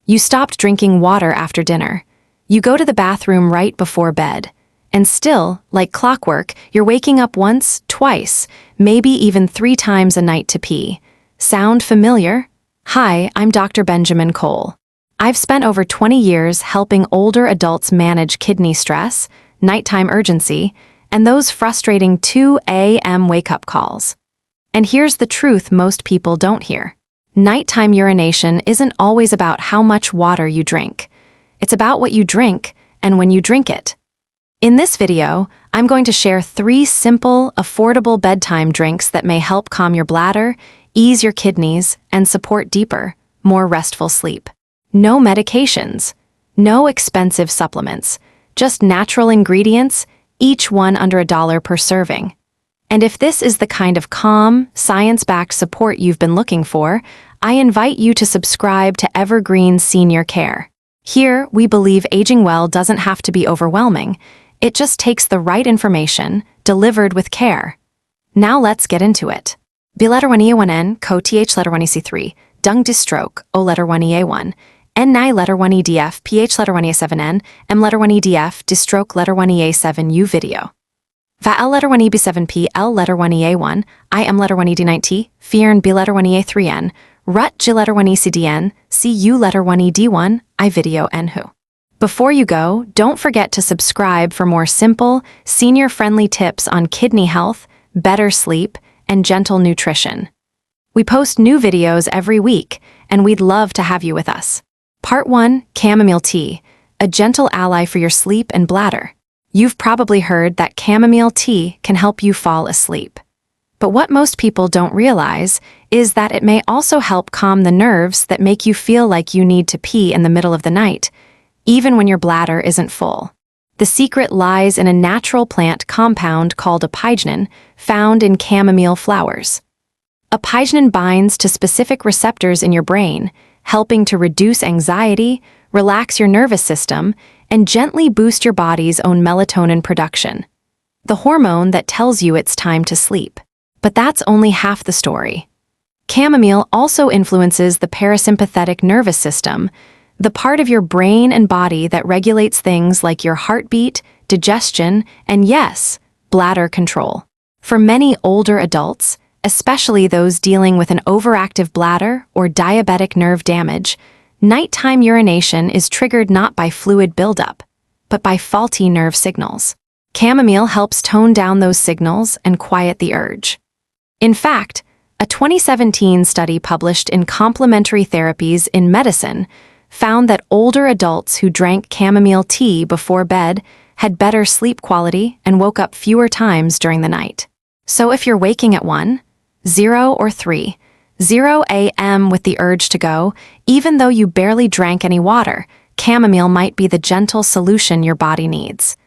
You stopped drinking water after dinner. You go to the bathroom right before bed. And still, like clockwork, you're waking up once, twice, maybe even 3 times a night to pee. Sound familiar? Hi, I'm Dr. Benjamin Cole. I've spent over 20 years helping older adults manage kidney stress, nighttime urgency, and those frustrating 2 a.m. wake-up calls. And here's the truth most people don't hear. Nighttime urination isn't always about how much water you drink. It's about what you drink and when you drink it. In this video, I'm going to share 3 simple, affordable bedtime drinks that may help calm your bladder, ease your kidneys, and support deeper, more restful sleep. No medications, no expensive supplements, just natural ingredients, each one under $1 per serving. And if this is the kind of calm, science-backed support you've been looking for, I invite you to subscribe to Evergreen Senior Care. Here, we believe aging well doesn't have to be overwhelming. It just takes the right information, delivered with care. Now let's get into it. B letter 1E1N, co th letter 1EC3, dung distroke, O letter 1EA1, N ni letter 1EDF, PH letter 1E7N, M letter 1EDF, distroke letter 1EA7 U video. Va L letter 1EB7P, L letter 1EA1, I M letter 1ED9T, Fearn B letter 1EA3N, Rut J letter 1ECDN, C U letter 1ED1, I video N who. Before you go, don't forget to subscribe for more simple, senior-friendly tips on kidney health, better sleep, and gentle nutrition. We post new videos every week, and we'd love to have you with us. Part 1, Chamomile Tea, a gentle ally for your sleep and bladder. You've probably heard that chamomile tea can help you fall asleep. But what most people don't realize is that it may also help calm the nerves that make you feel like you need to pee in the middle of the night, even when your bladder isn't full. The secret lies in a natural plant compound called apygnin, found in chamomile flowers. Apygnin binds to specific receptors in your brain, helping to reduce anxiety, relax your nervous system, and gently boost your body's own melatonin production, the hormone that tells you it's time to sleep. But that's only half the story. Chamomile also influences the parasympathetic nervous system, the part of your brain and body that regulates things like your heartbeat, digestion, and yes, bladder control. For many older adults, especially those dealing with an overactive bladder or diabetic nerve damage, nighttime urination is triggered not by fluid buildup, but by faulty nerve signals. Chamomile helps tone down those signals and quiet the urge. In fact, a 2017 study published in Complementary Therapies in Medicine found that older adults who drank chamomile tea before bed had better sleep quality and woke up fewer times during the night. So if you're waking at 1, 0 or 3, 0 a.m. with the urge to go, even though you barely drank any water, chamomile might be the gentle solution your body needs.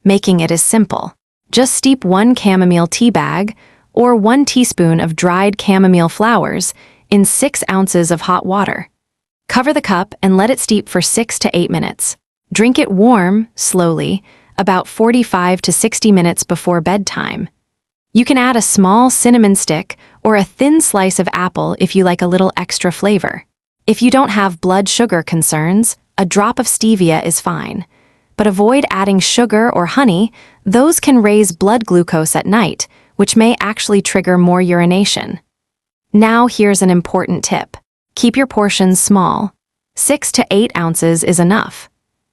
Making it is simple. Just steep 1 chamomile tea bag or 1 teaspoon of dried chamomile flowers in 6 ounces of hot water. Cover the cup and let it steep for 6 to 8 minutes. Drink it warm, slowly, about 45 to 60 minutes before bedtime. You can add a small cinnamon stick or a thin slice of apple if you like a little extra flavor. If you don't have blood sugar concerns, a drop of stevia is fine. But avoid adding sugar or honey, those can raise blood glucose at night, which may actually trigger more urination. Now here's an important tip. Keep your portions small. 6 to 8 ounces is enough.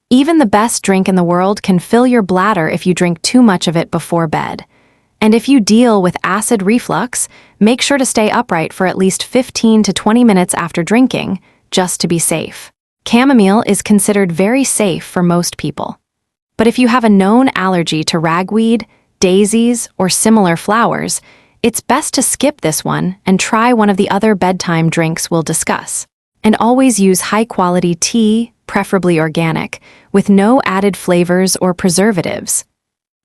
Even the best drink in the world can fill your bladder if you drink too much of it before bed. And if you deal with acid reflux, make sure to stay upright for at least 15 to 20 minutes after drinking, just to be safe. Chamomile is considered very safe for most people. But if you have a known allergy to ragweed, daisies, or similar flowers, it's best to skip this one and try one of the other bedtime drinks we'll discuss. And always use high-quality tea, preferably organic, with no added flavors or preservatives.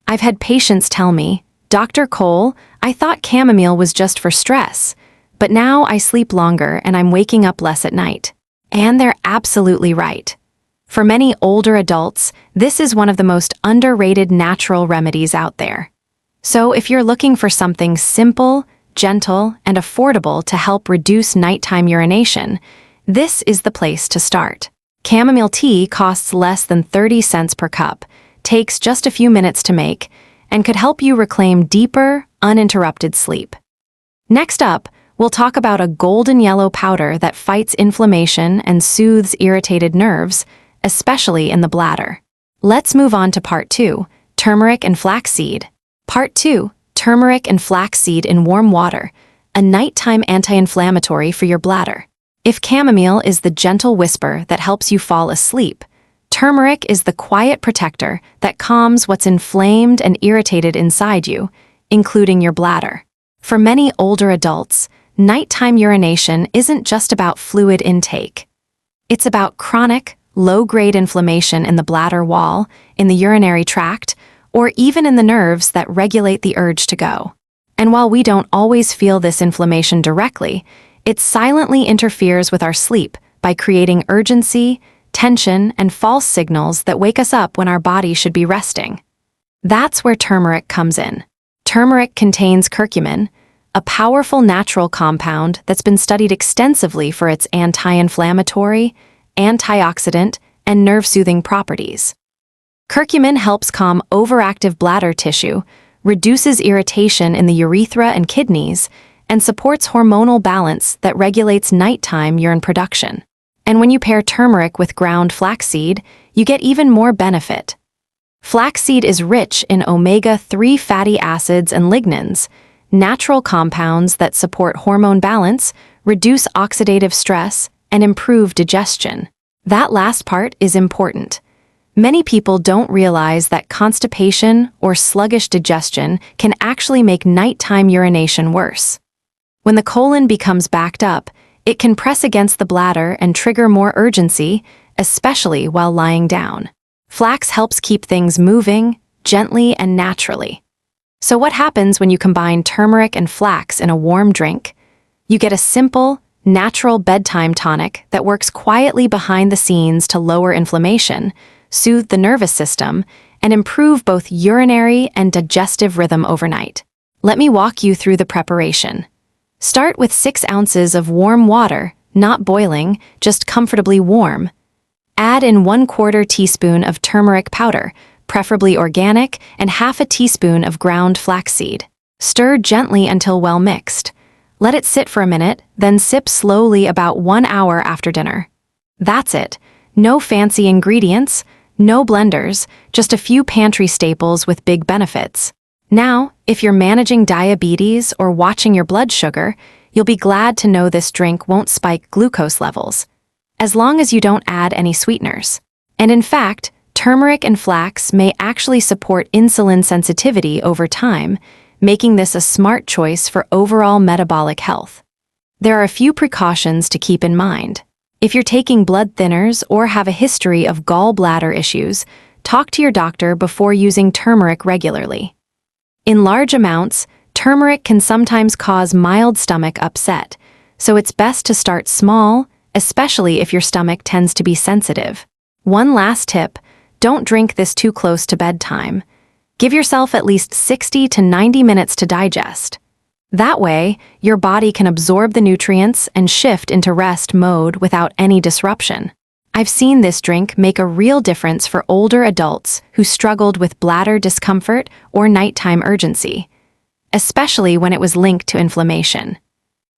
I've had patients tell me, "Dr. Cole, I thought chamomile was just for stress, but now I sleep longer and I'm waking up less at night." And they're absolutely right. For many older adults, this is one of the most underrated natural remedies out there. So if you're looking for something simple, gentle, and affordable to help reduce nighttime urination, this is the place to start. Chamomile tea costs less than 30 cents per cup, takes just a few minutes to make, and could help you reclaim deeper, uninterrupted sleep. Next up, we'll talk about a golden yellow powder that fights inflammation and soothes irritated nerves, especially in the bladder. Let's move on to Part 2, Turmeric and Flaxseed. Part 2, Turmeric and Flaxseed in warm water, a nighttime anti-inflammatory for your bladder. If chamomile is the gentle whisper that helps you fall asleep, turmeric is the quiet protector that calms what's inflamed and irritated inside you, including your bladder. For many older adults, nighttime urination isn't just about fluid intake. It's about chronic, low-grade inflammation in the bladder wall, in the urinary tract, or even in the nerves that regulate the urge to go. And while we don't always feel this inflammation directly, it silently interferes with our sleep by creating urgency, tension, and false signals that wake us up when our body should be resting. That's where turmeric comes in. Turmeric contains curcumin, a powerful natural compound that's been studied extensively for its anti-inflammatory, antioxidant, and nerve-soothing properties. Curcumin helps calm overactive bladder tissue, reduces irritation in the urethra and kidneys, and supports hormonal balance that regulates nighttime urine production. And when you pair turmeric with ground flaxseed, you get even more benefit. Flaxseed is rich in omega-3 fatty acids and lignans, natural compounds that support hormone balance, reduce oxidative stress, and improve digestion. That last part is important. Many people don't realize that constipation or sluggish digestion can actually make nighttime urination worse. When the colon becomes backed up, it can press against the bladder and trigger more urgency, especially while lying down. Flax helps keep things moving, gently and naturally. So what happens when you combine turmeric and flax in a warm drink? You get a simple, natural bedtime tonic that works quietly behind the scenes to lower inflammation, soothe the nervous system, and improve both urinary and digestive rhythm overnight. Let me walk you through the preparation. Start with 6 ounces of warm water, not boiling, just comfortably warm. Add in 1/4 teaspoon of turmeric powder, preferably organic, and half a teaspoon of ground flaxseed. Stir gently until well mixed. Let it sit for a minute, then sip slowly about 1 hour after dinner. That's it. No fancy ingredients, no blenders, just a few pantry staples with big benefits. Now, if you're managing diabetes or watching your blood sugar, you'll be glad to know this drink won't spike glucose levels, as long as you don't add any sweeteners. And in fact, turmeric and flax may actually support insulin sensitivity over time, making this a smart choice for overall metabolic health. There are a few precautions to keep in mind. If you're taking blood thinners or have a history of gallbladder issues, talk to your doctor before using turmeric regularly. In large amounts, turmeric can sometimes cause mild stomach upset, so it's best to start small, especially if your stomach tends to be sensitive. One last tip, don't drink this too close to bedtime. Give yourself at least 60 to 90 minutes to digest. That way, your body can absorb the nutrients and shift into rest mode without any disruption. I've seen this drink make a real difference for older adults who struggled with bladder discomfort or nighttime urgency, especially when it was linked to inflammation.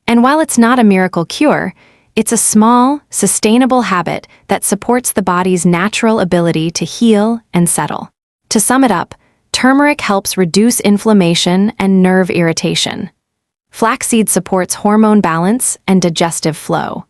And while it's not a miracle cure, it's a small, sustainable habit that supports the body's natural ability to heal and settle. To sum it up, turmeric helps reduce inflammation and nerve irritation. Flaxseed supports hormone balance and digestive flow.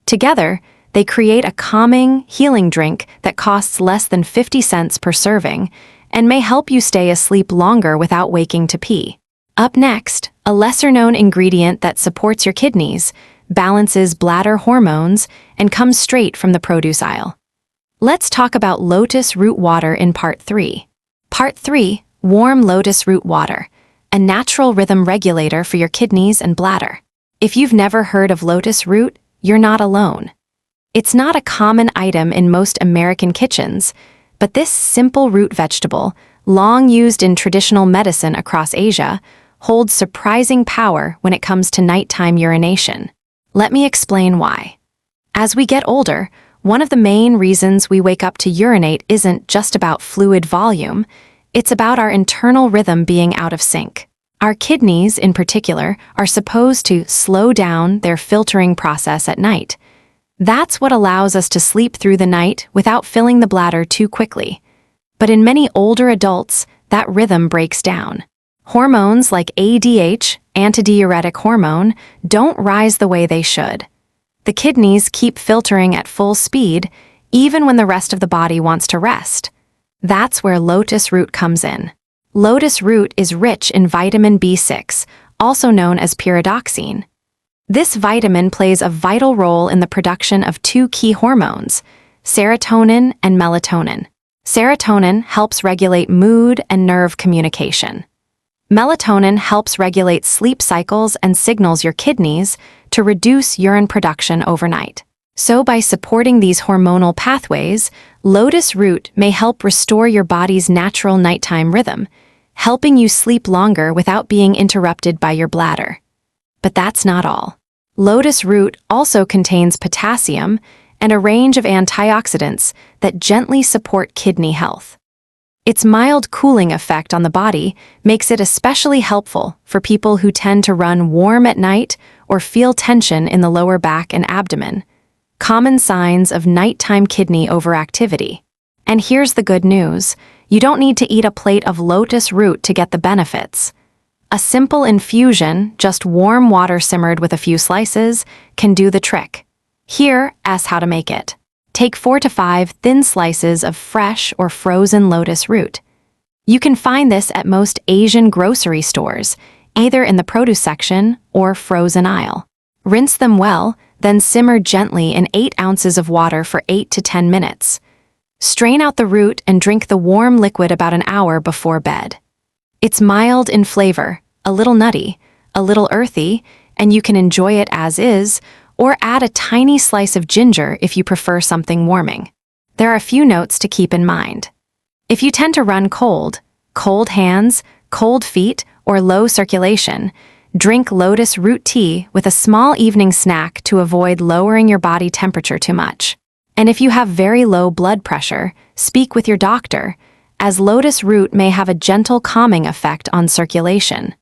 Together, they create a calming, healing drink that costs less than 50 cents per serving and may help you stay asleep longer without waking to pee. Up next, a lesser-known ingredient that supports your kidneys, balances bladder hormones, and comes straight from the produce aisle. Let's talk about Lotus Root Water in Part 3. Part 3, Warm Lotus Root Water, a natural rhythm regulator for your kidneys and bladder. If you've never heard of lotus root, you're not alone. It's not a common item in most American kitchens, but this simple root vegetable, long used in traditional medicine across Asia, holds surprising power when it comes to nighttime urination. Let me explain why. As we get older, One of the main reasons we wake up to urinate isn't just about fluid volume, it's about our internal rhythm being out of sync. Our kidneys, in particular, are supposed to slow down their filtering process at night. That's what allows us to sleep through the night without filling the bladder too quickly. But in many older adults, that rhythm breaks down. Hormones like ADH, antidiuretic hormone, don't rise the way they should. The kidneys keep filtering at full speed, even when the rest of the body wants to rest. That's where lotus root comes in. Lotus root is rich in vitamin B6, also known as pyridoxine. This vitamin plays a vital role in the production of two key hormones, serotonin and melatonin. Serotonin helps regulate mood and nerve communication. Melatonin helps regulate sleep cycles and signals your kidneys to reduce urine production overnight. So by supporting these hormonal pathways, lotus root may help restore your body's natural nighttime rhythm, helping you sleep longer without being interrupted by your bladder. But that's not all. Lotus root also contains potassium and a range of antioxidants that gently support kidney health. Its mild cooling effect on the body makes it especially helpful for people who tend to run warm at night or feel tension in the lower back and abdomen, common signs of nighttime kidney overactivity. And here's the good news: you don't need to eat a plate of lotus root to get the benefits. A simple infusion, just warm water simmered with a few slices, can do the trick. Here's how to make it. Take 4 to 5 thin slices of fresh or frozen lotus root. You can find this at most Asian grocery stores, either in the produce section or frozen aisle. Rinse them well, then simmer gently in 8 ounces of water for 8 to 10 minutes. Strain out the root and drink the warm liquid about an hour before bed. It's mild in flavor, a little nutty, a little earthy, and you can enjoy it as is, or add a tiny slice of ginger if you prefer something warming. There are a few notes to keep in mind. If you tend to run cold hands, cold feet, or low circulation, drink lotus root tea with a small evening snack to avoid lowering your body temperature too much. And if you have very low blood pressure, speak with your doctor, as lotus root may have a gentle calming effect on circulation.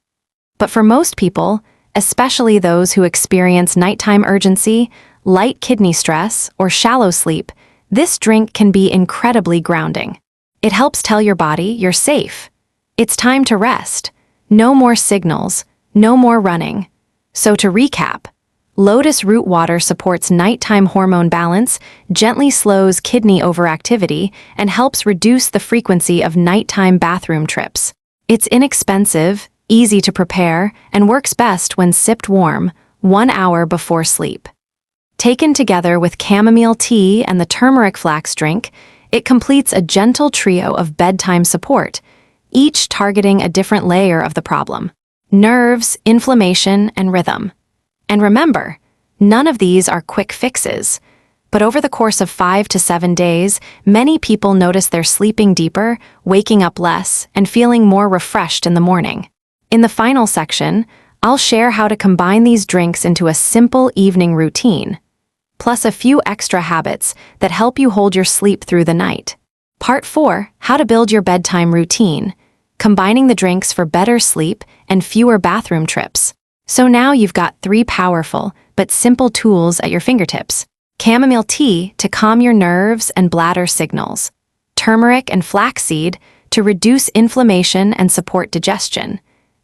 But for most people, especially those who experience nighttime urgency, light kidney stress, or shallow sleep, this drink can be incredibly grounding. It helps tell your body you're safe. It's time to rest. No more signals, no more running. So to recap, lotus root water supports nighttime hormone balance, gently slows kidney overactivity, and helps reduce the frequency of nighttime bathroom trips. It's inexpensive, easy to prepare, and works best when sipped warm, 1 hour before sleep. Taken together with chamomile tea and the turmeric flax drink, it completes a gentle trio of bedtime support, each targeting a different layer of the problem: nerves, inflammation, and rhythm. And remember, none of these are quick fixes, but over the course of 5 to 7 days, many people notice they're sleeping deeper, waking up less, and feeling more refreshed in the morning. In the final section, I'll share how to combine these drinks into a simple evening routine, plus a few extra habits that help you hold your sleep through the night. Part 4, how to build your bedtime routine, combining the drinks for better sleep and fewer bathroom trips. So now you've got 3 powerful but simple tools at your fingertips: chamomile tea to calm your nerves and bladder signals, turmeric and flaxseed to reduce inflammation and support digestion,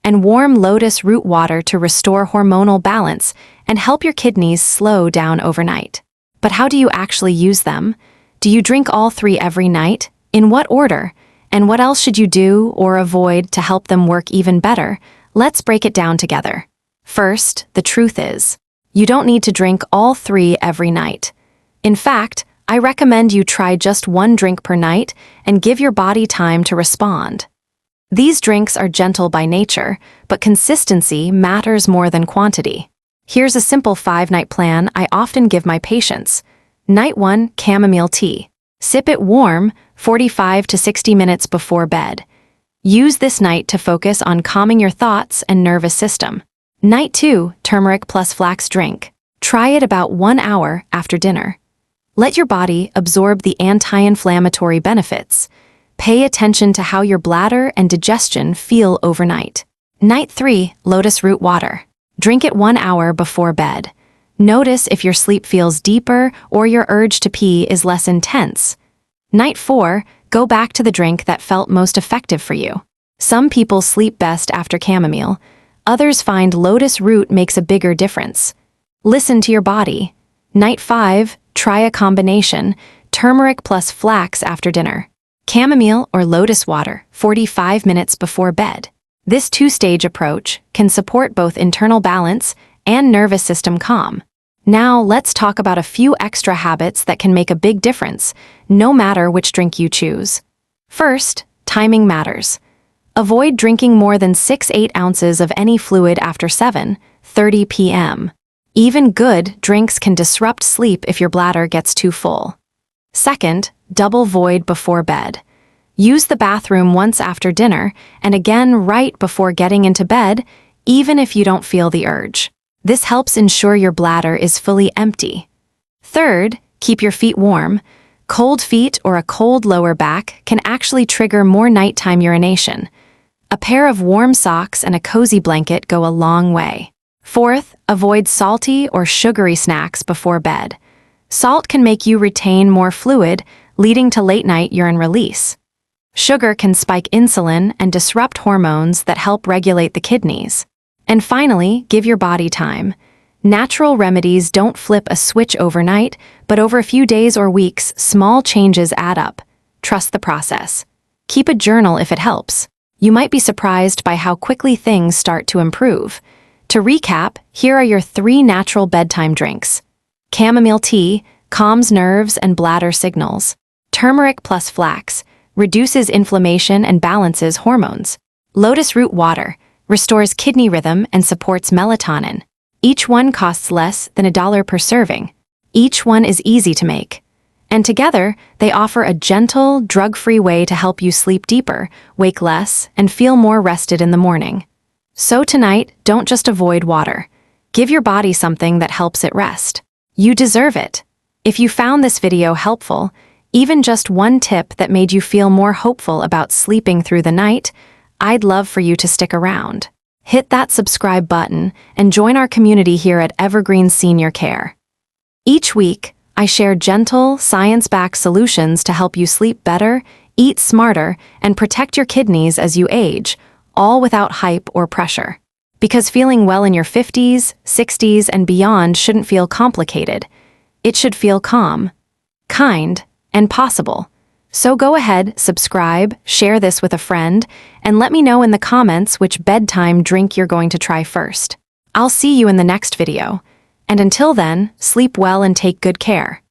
and warm lotus root water to restore hormonal balance and help your kidneys slow down overnight. But how do you actually use them? Do you drink all 3 every night? In what order? And what else should you do or avoid to help them work even better? Let's break it down together. First, the truth is, you don't need to drink all 3 every night. In fact, I recommend you try just 1 drink per night and give your body time to respond. These drinks are gentle by nature, but consistency matters more than quantity. Here's a simple 5-night plan I often give my patients. Night 1, chamomile tea. Sip it warm, 45 to 60 minutes before bed. Use this night to focus on calming your thoughts and nervous system. Night 2, turmeric plus flax drink. Try it about 1 hour after dinner. Let your body absorb the anti-inflammatory benefits. Pay attention to how your bladder and digestion feel overnight. Night 3, Lotus Root Water. Drink it 1 hour before bed. Notice if your sleep feels deeper or your urge to pee is less intense. Night 4, go back to the drink that felt most effective for you. Some people sleep best after chamomile. Others find lotus root makes a bigger difference. Listen to your body. Night 5, try a combination, turmeric plus flax after dinner. Chamomile or lotus water, 45 minutes before bed. This two-stage approach can support both internal balance and nervous system calm. Now let's talk about a few extra habits that can make a big difference, no matter which drink you choose. First, timing matters. Avoid drinking more than 6-8 ounces of any fluid after 7:30 p.m. Even good drinks can disrupt sleep if your bladder gets too full. Second, double void before bed. Use the bathroom once after dinner and again right before getting into bed, even if you don't feel the urge. This helps ensure your bladder is fully empty. Third, keep your feet warm. Cold feet or a cold lower back can actually trigger more nighttime urination. A pair of warm socks and a cozy blanket go a long way. Fourth, avoid salty or sugary snacks before bed. Salt can make you retain more fluid, leading to late-night urine release. Sugar can spike insulin and disrupt hormones that help regulate the kidneys. And finally, give your body time. Natural remedies don't flip a switch overnight, but over a few days or weeks, small changes add up. Trust the process. Keep a journal if it helps. You might be surprised by how quickly things start to improve. To recap, here are your 3 natural bedtime drinks. Chamomile tea calms nerves and bladder signals. Turmeric plus flax reduces inflammation and balances hormones. Lotus root water restores kidney rhythm and supports melatonin. Each one costs less than $1 per serving. Each one is easy to make. And together, they offer a gentle, drug-free way to help you sleep deeper, wake less, and feel more rested in the morning. So tonight, don't just avoid water. Give your body something that helps it rest. You deserve it. If you found this video helpful, even just one tip that made you feel more hopeful about sleeping through the night, I'd love for you to stick around. Hit that subscribe button and join our community here at Evergreen Senior Care. Each week, I share gentle, science-backed solutions to help you sleep better, eat smarter, and protect your kidneys as you age, all without hype or pressure. Because feeling well in your 50s, 60s, and beyond shouldn't feel complicated. It should feel calm, kind, and possible. So go ahead, subscribe, share this with a friend, and let me know in the comments which bedtime drink you're going to try first. I'll see you in the next video. And until then, sleep well and take good care.